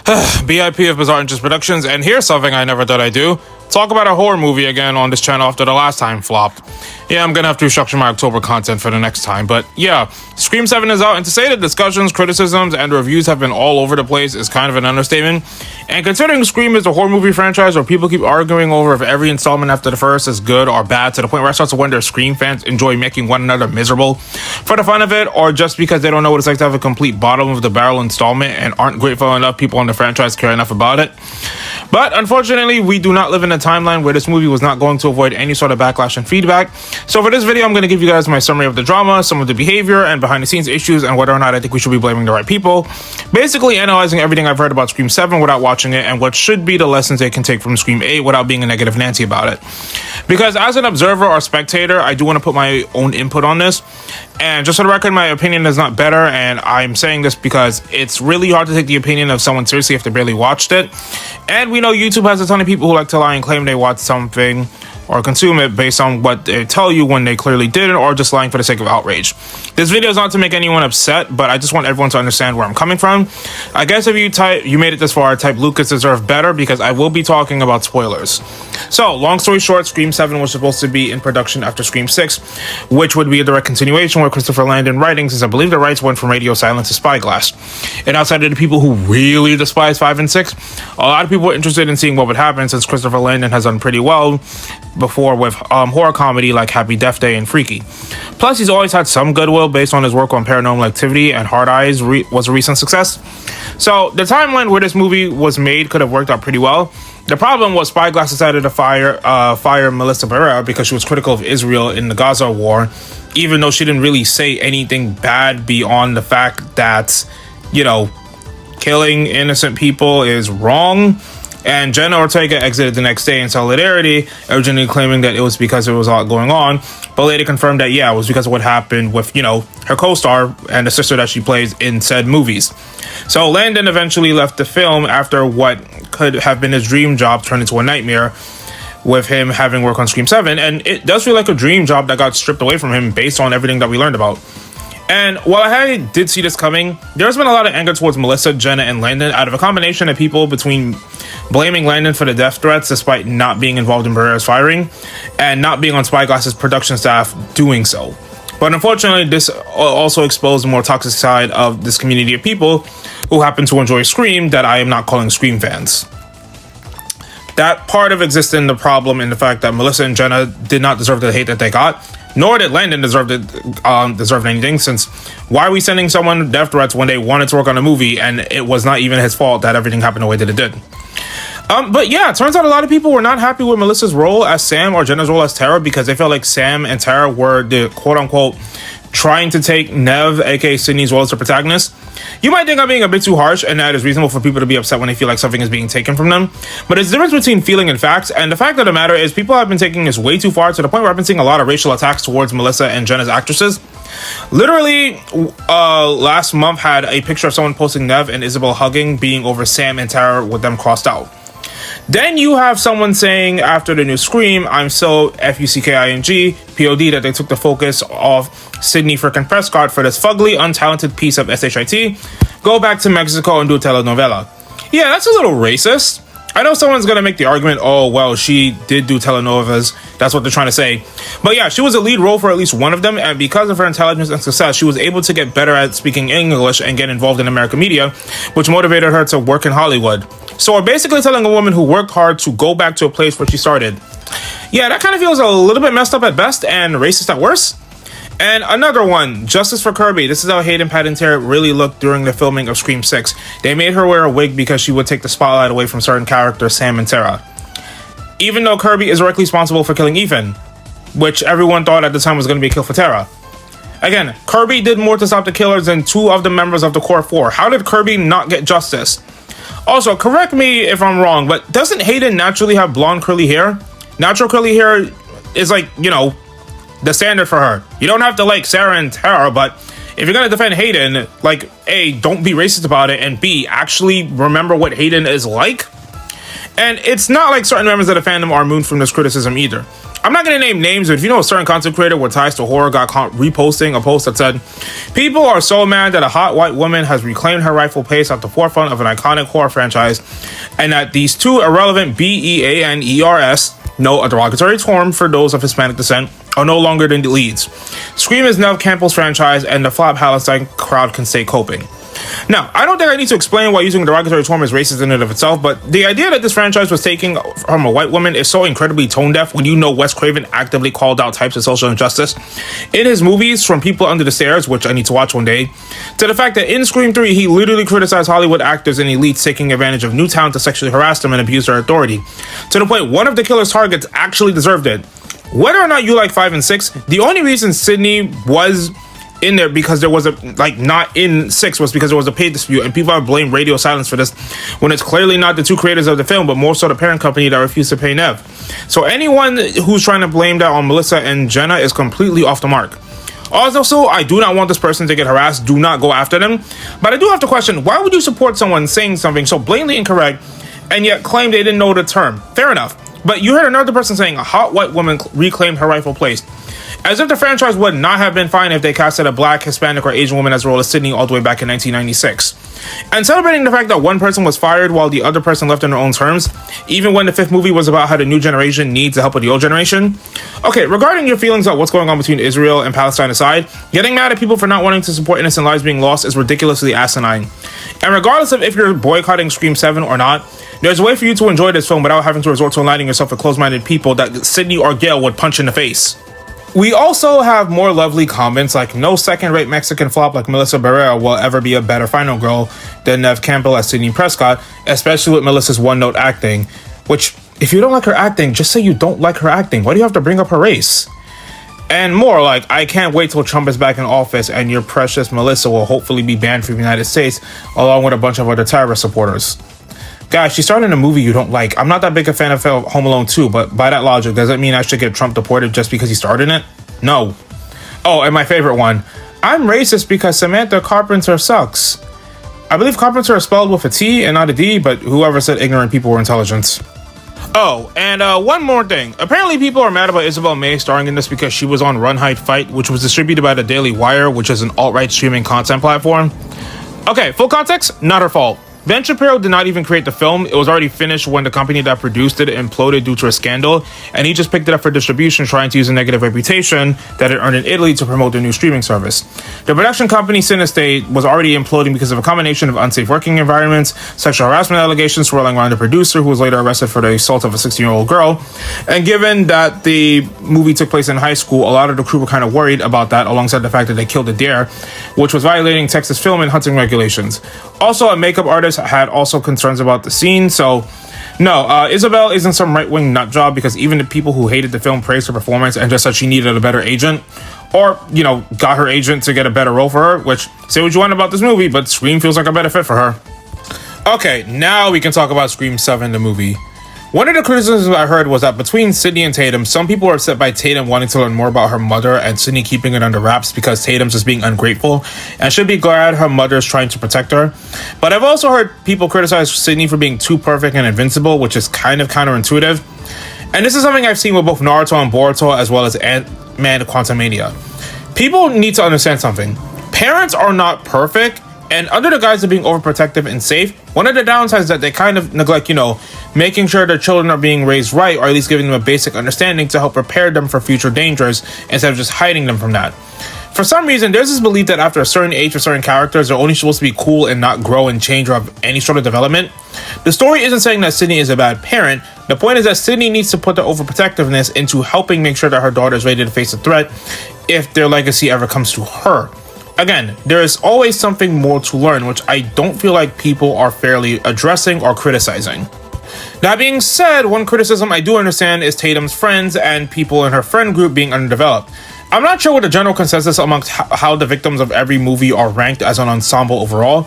BIP of Bizarre Interest Productions, and here's something I never thought I'd do. Talk about a horror movie again on this channel after the last time flopped. Yeah, I'm gonna have to restructure my October content for the next time, but yeah, Scream 7 is out, and to say that discussions, criticisms, and reviews have been all over the place is kind of an understatement. And considering Scream is a horror movie franchise where people keep arguing over if every installment after the first is good or bad, to the point where I start to wonder if Scream fans enjoy making one another miserable for the fun of it, or just because they don't know what it's like to have a complete bottom of the barrel installment and aren't grateful enough people in the franchise care enough about it. But unfortunately, we do not live in a timeline where this movie was not going to avoid any sort of backlash and feedback. So for this video, I'm going to give you guys my summary of the drama, some of the behavior and behind the scenes issues, and whether or not I think we should be blaming the right people. Basically analyzing everything I've heard about Scream 7 without watching it, and what should be the lessons they can take from Scream 8 without being a negative Nancy about it. Because as an observer or spectator, I do want to put my own input on this. And just for the record, my opinion is not better, and I'm saying this because it's really hard to take the opinion of someone seriously if they barely watched it. And we know YouTube has a ton of people who like to lie and claim they watched something or consume it based on what they tell you when they clearly didn't, or just lying for the sake of outrage. This video is not to make anyone upset, but I just want everyone to understand where I'm coming from. I guess if you made it this far, type Lucas deserve better, because I will be talking about spoilers. So, long story short, Scream 7 was supposed to be in production after Scream 6, which would be a direct continuation with Christopher Landon writing, since I believe the rights went from Radio Silence to Spyglass. And outside of the people who really despise 5 and 6, a lot of people were interested in seeing what would happen, since Christopher Landon has done pretty well before with horror comedy like Happy Death Day and Freaky. Plus, he's always had some goodwill based on his work on Paranormal Activity, and Hard Eyes was a recent success. So the timeline where this movie was made could have worked out pretty well. The problem was Spyglass decided to fire Melissa Barrera because she was critical of Israel in the Gaza war, even though she didn't really say anything bad beyond the fact that, you know, killing innocent people is wrong. And Jenna Ortega exited the next day in solidarity, originally claiming that it was because there was a lot going on, but later confirmed that, yeah, it was because of what happened with, you know, her co-star and the sister that she plays in said movies. So Landon eventually left the film after what could have been his dream job turned into a nightmare, with him having work on Scream 7, and it does feel like a dream job that got stripped away from him based on everything that we learned about. And while I did see this coming, there's been a lot of anger towards Melissa, Jenna, and Landon out of a combination of people between blaming Landon for the death threats despite not being involved in Barrera's firing, and not being on Spyglass's production staff doing so. But unfortunately, this also exposed the more toxic side of this community of people who happen to enjoy Scream that I am not calling Scream fans. That part of existing the problem in the fact that Melissa and Jenna did not deserve the hate that they got, nor did Landon deserve anything, since why are we sending someone death threats when they wanted to work on a movie and it was not even his fault that everything happened the way that it did? But yeah, it turns out a lot of people were not happy with Melissa's role as Sam or Jenna's role as Tara, because they felt like Sam and Tara were the quote-unquote trying to take Nev, aka Sydney's role as the protagonist. You might think I'm being a bit too harsh, and that is reasonable for people to be upset when they feel like something is being taken from them. But it's the difference between feeling and facts, and the fact of the matter is people have been taking this way too far, to the point where I've been seeing a lot of racial attacks towards Melissa and Jenna's actresses. Literally, last month had a picture of someone posting Nev and Isabel hugging, being over Sam and Tara with them crossed out. Then you have someone saying after the new Scream, I'm so F-U-C-K-I-N-G, P-O-D, that they took the focus off Sydney frickin' Prescott for this fugly, untalented piece of S-H-I-T. Go back to Mexico and do a telenovela. Yeah, that's a little racist. I know someone's gonna make the argument, oh, well, she did do telenovelas. That's what they're trying to say. But yeah, she was a lead role for at least one of them, and because of her intelligence and success, she was able to get better at speaking English and get involved in American media, which motivated her to work in Hollywood. So we're basically telling a woman who worked hard to go back to a place where she started. Yeah, that kind of feels a little bit messed up at best and racist at worst. And another one, Justice for Kirby. This is how Hayden Panettiere really looked during the filming of Scream 6. They made her wear a wig because she would take the spotlight away from certain characters, Sam and Tara. Even though Kirby is directly responsible for killing Ethan, which everyone thought at the time was going to be a kill for Tara. Again, Kirby did more to stop the killers than 2 of the members of the Core 4. How did Kirby not get justice? Also, correct me if I'm wrong, but doesn't Hayden naturally have blonde curly hair? Natural curly hair is like, you know, the standard for her. You don't have to like Sarah and Tara, but if you're gonna defend Hayden, like, A, don't be racist about it, and B, actually remember what Hayden is like. And it's not like certain members of the fandom are immune from this criticism either. I'm not going to name names, but if you know a certain content creator with ties to horror got caught reposting a post that said, "People are so mad that a hot white woman has reclaimed her rightful place at the forefront of an iconic horror franchise, and that these two irrelevant BEANERS, no, a derogatory term for those of Hispanic descent, are no longer the leads. Scream is Neve Campbell's franchise, and the flop Palestine crowd can stay coping." Now, I don't think I need to explain why using a derogatory term is racist in and of itself, but the idea that this franchise was taking from a white woman is so incredibly tone-deaf when you know Wes Craven actively called out types of social injustice in his movies, from People Under the Stairs, which I need to watch one day, to the fact that in Scream 3, he literally criticized Hollywood actors and elites taking advantage of new talent to sexually harass them and abuse their authority, to the point one of the killer's targets actually deserved it. Whether or not you like 5 and 6, the only reason Sydney was in there because there was a not in 6 was because there was a pay dispute, and people have blamed radio silence for this when it's clearly not the two creators of the film, but more so the parent company that refused to pay Neve. So anyone who's trying to blame that on Melissa and Jenna is completely off the mark. Also, I do not want this person to get harassed. Do not go after them. But I do have to question, why would you support someone saying something so blatantly incorrect and yet claim they didn't know the term? Fair enough. But you heard another person saying a hot white woman reclaimed her rightful place, as if the franchise would not have been fine if they casted a black, Hispanic, or Asian woman as the role of Sydney all the way back in 1996. And celebrating the fact that one person was fired while the other person left on their own terms, even when the 5th movie was about how the new generation needs the help of the old generation. Okay, regarding your feelings about what's going on between Israel and Palestine aside, getting mad at people for not wanting to support innocent lives being lost is ridiculously asinine. And regardless of if you're boycotting Scream 7 or not, there's a way for you to enjoy this film without having to resort to aligning yourself with closed-minded people that Sydney or Gail would punch in the face. We also have more lovely comments like, "No second-rate Mexican flop like Melissa Barrera will ever be a better final girl than Neve Campbell as Sydney Prescott, especially with Melissa's one-note acting." Which, if you don't like her acting, just say you don't like her acting. Why do you have to bring up her race? And more like, "I can't wait till Trump is back in office and your precious Melissa will hopefully be banned from the United States along with a bunch of other terrorist supporters." Guys, she starred in a movie you don't like. I'm not that big a fan of Home Alone 2, but by that logic, does it mean I should get Trump deported just because he starred in it? No. Oh, and my favorite one. "I'm racist because Samantha Carpenter sucks." I believe Carpenter is spelled with a T and not a D, but whoever said ignorant people were intelligent. Oh, and one more thing. Apparently people are mad about Isabel May starring in this because she was on Run, Hide, Fight, which was distributed by the Daily Wire, which is an alt-right streaming content platform. Okay, full context, not her fault. Ben Shapiro did not even create the film. It was already finished when the company that produced it imploded due to a scandal, and he just picked it up for distribution, trying to use a negative reputation that it earned in Italy to promote their new streaming service. The production company Cinestate was already imploding because of a combination of unsafe working environments, sexual harassment allegations swirling around the producer, who was later arrested for the assault of a 16-year-old girl. And given that the movie took place in high school, a lot of the crew were kind of worried about that, alongside the fact that they killed a deer, which was violating Texas film and hunting regulations. Also, a makeup artist had also concerns about the scene, so no, Isabel isn't some right-wing nut job, because even the people who hated the film praised her performance and just said she needed a better agent, or, you know, got her agent to get a better role for her, which, say what you want about this movie, but Scream feels like a better fit for her. Okay, now we can talk about Scream 7, the movie. One of the criticisms I heard was that between Sydney and Tatum, some people were upset by Tatum wanting to learn more about her mother and Sydney keeping it under wraps because Tatum's just being ungrateful and should be glad her mother's trying to protect her. But I've also heard people criticize Sydney for being too perfect and invincible, which is kind of counterintuitive. And this is something I've seen with both Naruto and Boruto, as well as Ant-Man Quantumania. People need to understand something. Parents are not perfect, and under the guise of being overprotective and safe, one of the downsides is that they kind of neglect, making sure their children are being raised right, or at least giving them a basic understanding to help prepare them for future dangers instead of just hiding them from that. For some reason, there's this belief that after a certain age for certain characters, they're only supposed to be cool and not grow and change or have any sort of development. The story isn't saying that Sydney is a bad parent. The point is that Sydney needs to put their overprotectiveness into helping make sure that her daughter is ready to face a threat if their legacy ever comes to her. Again, there is always something more to learn, which I don't feel like people are fairly addressing or criticizing. That being said, one criticism I do understand is Tatum's friends and people in her friend group being underdeveloped. I'm not sure what the general consensus amongst how the victims of every movie are ranked as an ensemble overall,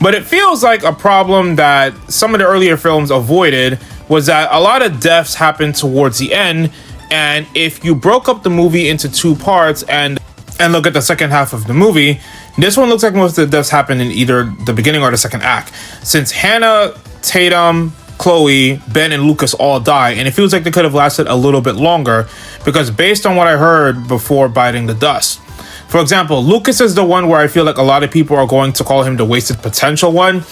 but it feels like a problem that some of the earlier films avoided was that a lot of deaths happened towards the end, and if you broke up the movie into two parts and look at the second half of the movie, this one looks like most of the deaths happen in either the beginning or the second act. Since Hannah, Tatum, Chloe, Ben, and Lucas all die, and it feels like they could have lasted a little bit longer because based on what I heard before biting the dust. For example, Lucas is the one where I feel like a lot of people are going to call him the wasted potential one.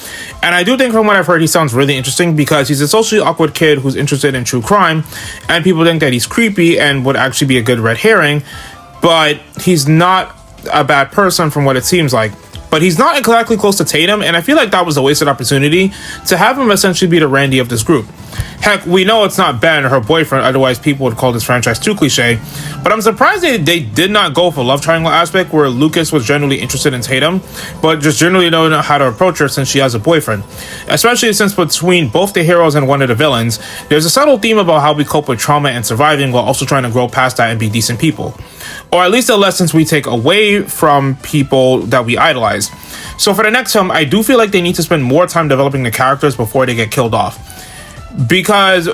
And I do think from what I've heard, he sounds really interesting because he's a socially awkward kid who's interested in true crime. And people think that he's creepy and would actually be a good red herring. But he's not a bad person from what it seems like. But he's not exactly close to Tatum, and I feel like that was a wasted opportunity to have him essentially be the Randy of this group. Heck, we know it's not Ben, her boyfriend, otherwise people would call this franchise too cliche, but I'm surprised they did not go for love triangle aspect where Lucas was generally interested in Tatum, but just generally don't know how to approach her since she has a boyfriend. Especially since between both the heroes and one of the villains, there's a subtle theme about how we cope with trauma and surviving while also trying to grow past that and be decent people. Or at least the lessons we take away from people that we idolize. So for the next film, I do feel like they need to spend more time developing the characters before they get killed off. Because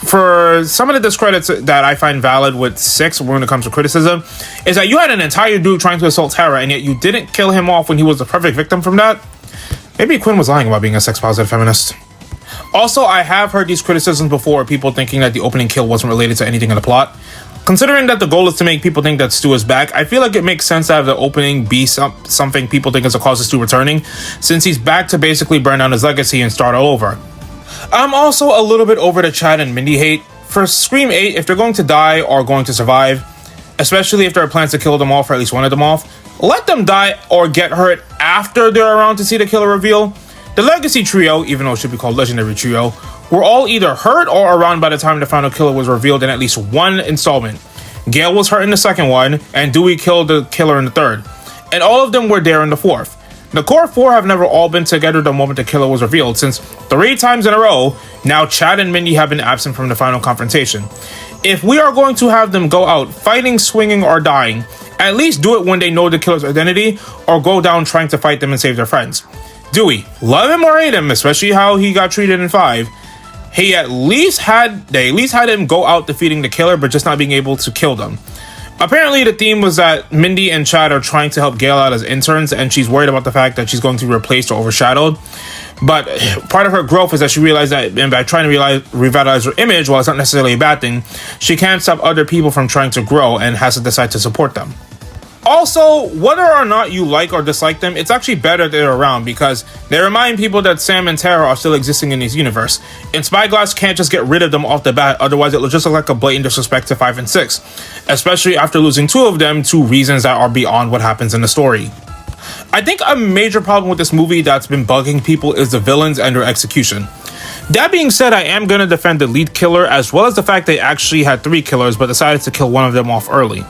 for some of the discredits that I find valid with 6 when it comes to criticism, is that you had an entire dude trying to assault Tara, and yet you didn't kill him off when he was the perfect victim from that. Maybe Quinn was lying about being a sex-positive feminist. Also, I have heard these criticisms before, people thinking that the opening kill wasn't related to anything in the plot. Considering that the goal is to make people think that Stu is back, I feel like it makes sense to have the opening be something people think is a cause of Stu returning, since he's back to basically burn down his legacy and start all over. I'm also a little bit over the Chad and Mindy hate. For Scream 8, if they're going to die or going to survive, especially if there are plans to kill them off or at least one of them off, let them die or get hurt after they're around to see the killer reveal. The Legacy Trio, even though it should be called Legendary Trio, were all either hurt or around by the time the final killer was revealed in at least one installment. Gail was hurt in the second one, and Dewey killed the killer in the third. And all of them were there in the fourth. The core 4 have never all been together the moment the killer was revealed, since 3 times in a row, now Chad and Mindy have been absent from the final confrontation. If we are going to have them go out fighting, swinging, or dying, at least do it when they know the killer's identity, or go down trying to fight them and save their friends. Dewey, love him or hate him, especially how he got treated in 5, they at least had him go out defeating the killer, but just not being able to kill them. Apparently, the theme was that Mindy and Chad are trying to help Gail out as interns, and she's worried about the fact that she's going to be replaced or overshadowed. But part of her growth is that she realized that by trying to revitalize her image, while it's not necessarily a bad thing, she can't stop other people from trying to grow and has to decide to support them. Also, whether or not you like or dislike them, it's actually better they're around because they remind people that Sam and Tara are still existing in this universe. And Spyglass can't just get rid of them off the bat, otherwise it will just look like a blatant disrespect to 5 and 6. Especially after losing 2 of them to reasons that are beyond what happens in the story. I think a major problem with this movie that's been bugging people is the villains and their execution. That being said, I am going to defend the lead killer as well as the fact they actually had 3 killers but decided to kill one of them off early.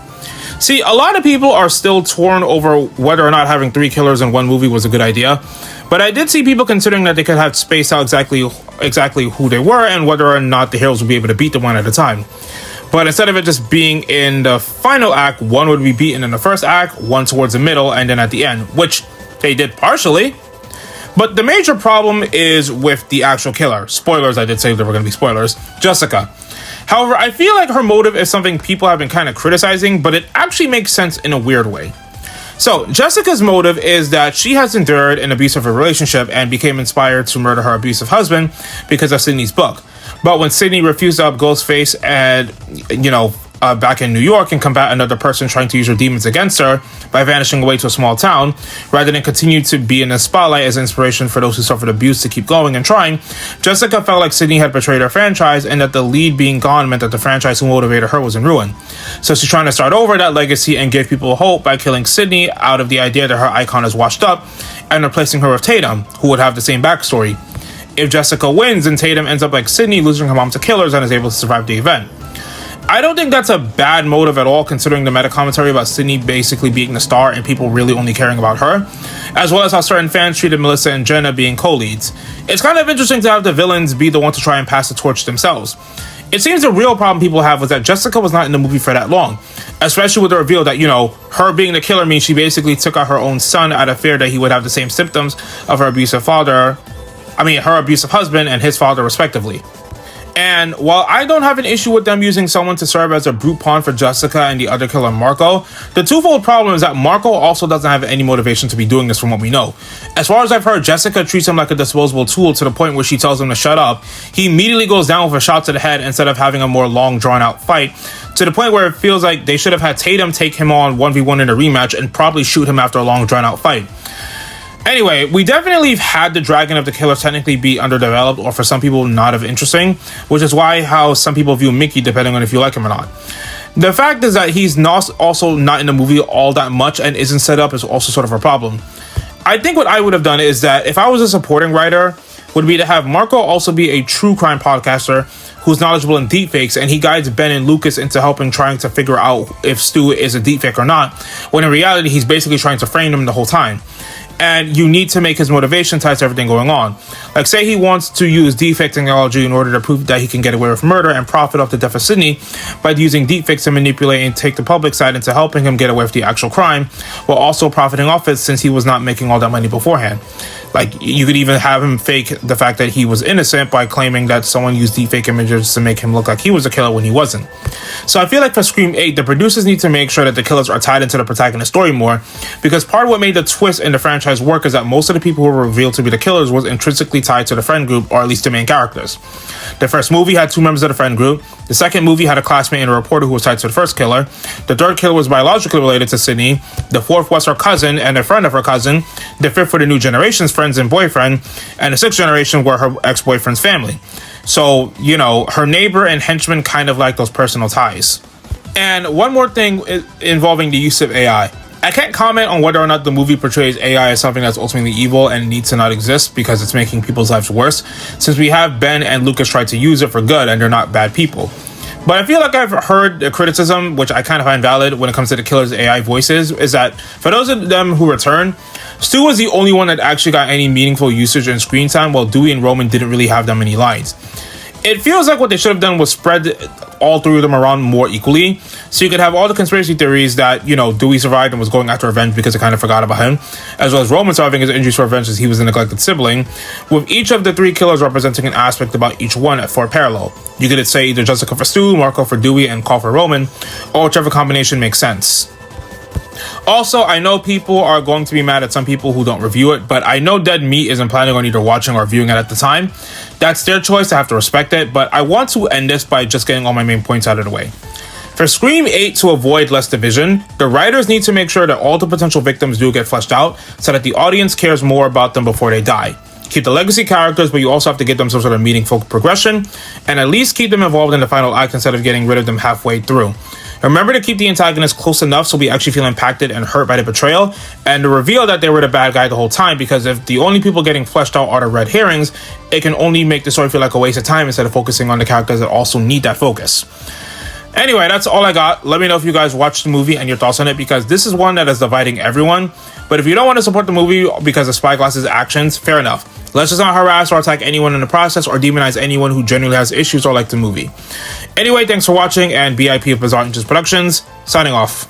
See, a lot of people are still torn over whether or not having 3 killers in one movie was a good idea, but I did see people considering that they could have spaced out exactly who they were and whether or not the heroes would be able to beat them one at a time. But instead of it just being in the final act, one would be beaten in the first act, one towards the middle, and then at the end, which they did partially. But the major problem is with the actual killer. Spoilers, I did say there were going to be spoilers. Jessica. However, I feel like her motive is something people have been kind of criticizing, but it actually makes sense in a weird way. So, Jessica's motive is that she has endured an abusive relationship and became inspired to murder her abusive husband because of Sydney's book. But when Sydney refused to up Ghostface and, back in New York and combat another person trying to use her demons against her by vanishing away to a small town, rather than continue to be in the spotlight as inspiration for those who suffered abuse to keep going and trying, Jessica felt like Sydney had betrayed her franchise and that the lead being gone meant that the franchise who motivated her was in ruin. So she's trying to start over that legacy and give people hope by killing Sydney out of the idea that her icon is washed up and replacing her with Tatum, who would have the same backstory. If Jessica wins, then Tatum ends up like Sydney, losing her mom to killers and is able to survive the event. I don't think that's a bad motive at all, considering the meta commentary about Sydney basically being the star and people really only caring about her, as well as how certain fans treated Melissa and Jenna being co-leads. It's kind of interesting to have the villains be the one to try and pass the torch themselves. It seems the real problem people have was that Jessica was not in the movie for that long, especially with the reveal that, her being the killer means she basically took out her own son out of fear that he would have the same symptoms of her abusive husband and his father respectively. And while I don't have an issue with them using someone to serve as a brute pawn for Jessica and the other killer Marco, the twofold problem is that Marco also doesn't have any motivation to be doing this from what we know. As far as I've heard, Jessica treats him like a disposable tool to the point where she tells him to shut up. He immediately goes down with a shot to the head instead of having a more long drawn out fight, to the point where it feels like they should have had Tatum take him on 1v1 in a rematch and probably shoot him after a long drawn out fight. Anyway, we definitely had the dragon of the killers technically be underdeveloped, or for some people not of interesting, which is why how some people view Mickey depending on if you like him or not. The fact is that he's not also not in the movie all that much and isn't set up is also sort of a problem. I think what I would have done is that if I was a supporting writer, would be to have Marco also be a true crime podcaster who's knowledgeable in deepfakes, and he guides Ben and Lucas into helping trying to figure out if Stu is a deepfake or not, when in reality he's basically trying to frame them the whole time. And you need to make his motivation tied to everything going on. Like, say he wants to use deepfake technology in order to prove that he can get away with murder and profit off the death of Sydney by using deepfakes to manipulate and take the public side into helping him get away with the actual crime, while also profiting off it since he was not making all that money beforehand. Like, you could even have him fake the fact that he was innocent by claiming that someone used deepfake images to make him look like he was a killer when he wasn't. So I feel like for Scream 8, the producers need to make sure that the killers are tied into the protagonist story more, because part of what made the twist in the franchise work is that most of the people who were revealed to be the killers was intrinsically tied to the friend group, or at least the main characters. The first movie had 2 members of the friend group. The second movie had a classmate and a reporter who was tied to the first killer. The third killer was biologically related to Sydney. The fourth was her cousin and a friend of her cousin. The fifth were the new generation's friends and boyfriend. And the sixth generation were her ex-boyfriend's family. So, you know, her neighbor and henchman kind of like those personal ties. And one more thing involving the use of AI. I can't comment on whether or not the movie portrays AI as something that's ultimately evil and needs to not exist because it's making people's lives worse, since we have Ben and Lucas try to use it for good and they're not bad people. But I feel like I've heard the criticism, which I kind of find valid when it comes to the killer's AI voices, is that for those of them who return, Stu was the only one that actually got any meaningful usage and screen time, while Dewey and Roman didn't really have that many lines. It feels like what they should have done was spread all 3 of them around more equally, so you could have all the conspiracy theories that, you know, Dewey survived and was going after revenge because they kind of forgot about him, as well as Roman surviving his injuries for revenge as he was a neglected sibling, with each of the 3 killers representing an aspect about each one for parallel. You could say either Jessica for Stu, Marco for Dewey, and Call for Roman, or whichever combination makes sense. Also, I know people are going to be mad at some people who don't review it, but I know Dead Meat isn't planning on either watching or reviewing it at the time. That's their choice, I have to respect it, but I want to end this by just getting all my main points out of the way. For Scream 8 to avoid less division, the writers need to make sure that all the potential victims do get fleshed out so that the audience cares more about them before they die. Keep the legacy characters, but you also have to give them some sort of meaningful progression, and at least keep them involved in the final act instead of getting rid of them halfway through. Remember to keep the antagonist close enough so we actually feel impacted and hurt by the betrayal, and to reveal that they were the bad guy the whole time, because if the only people getting fleshed out are the red herrings, it can only make the story feel like a waste of time instead of focusing on the characters that also need that focus. Anyway, that's all I got. Let me know if you guys watched the movie and your thoughts on it, because this is one that is dividing everyone. But if you don't want to support the movie because of Spyglass's actions, fair enough. Let's just not harass or attack anyone in the process or demonize anyone who genuinely has issues or like the movie. Anyway, thanks for watching, and BIP of Bizarre Inches Productions, signing off.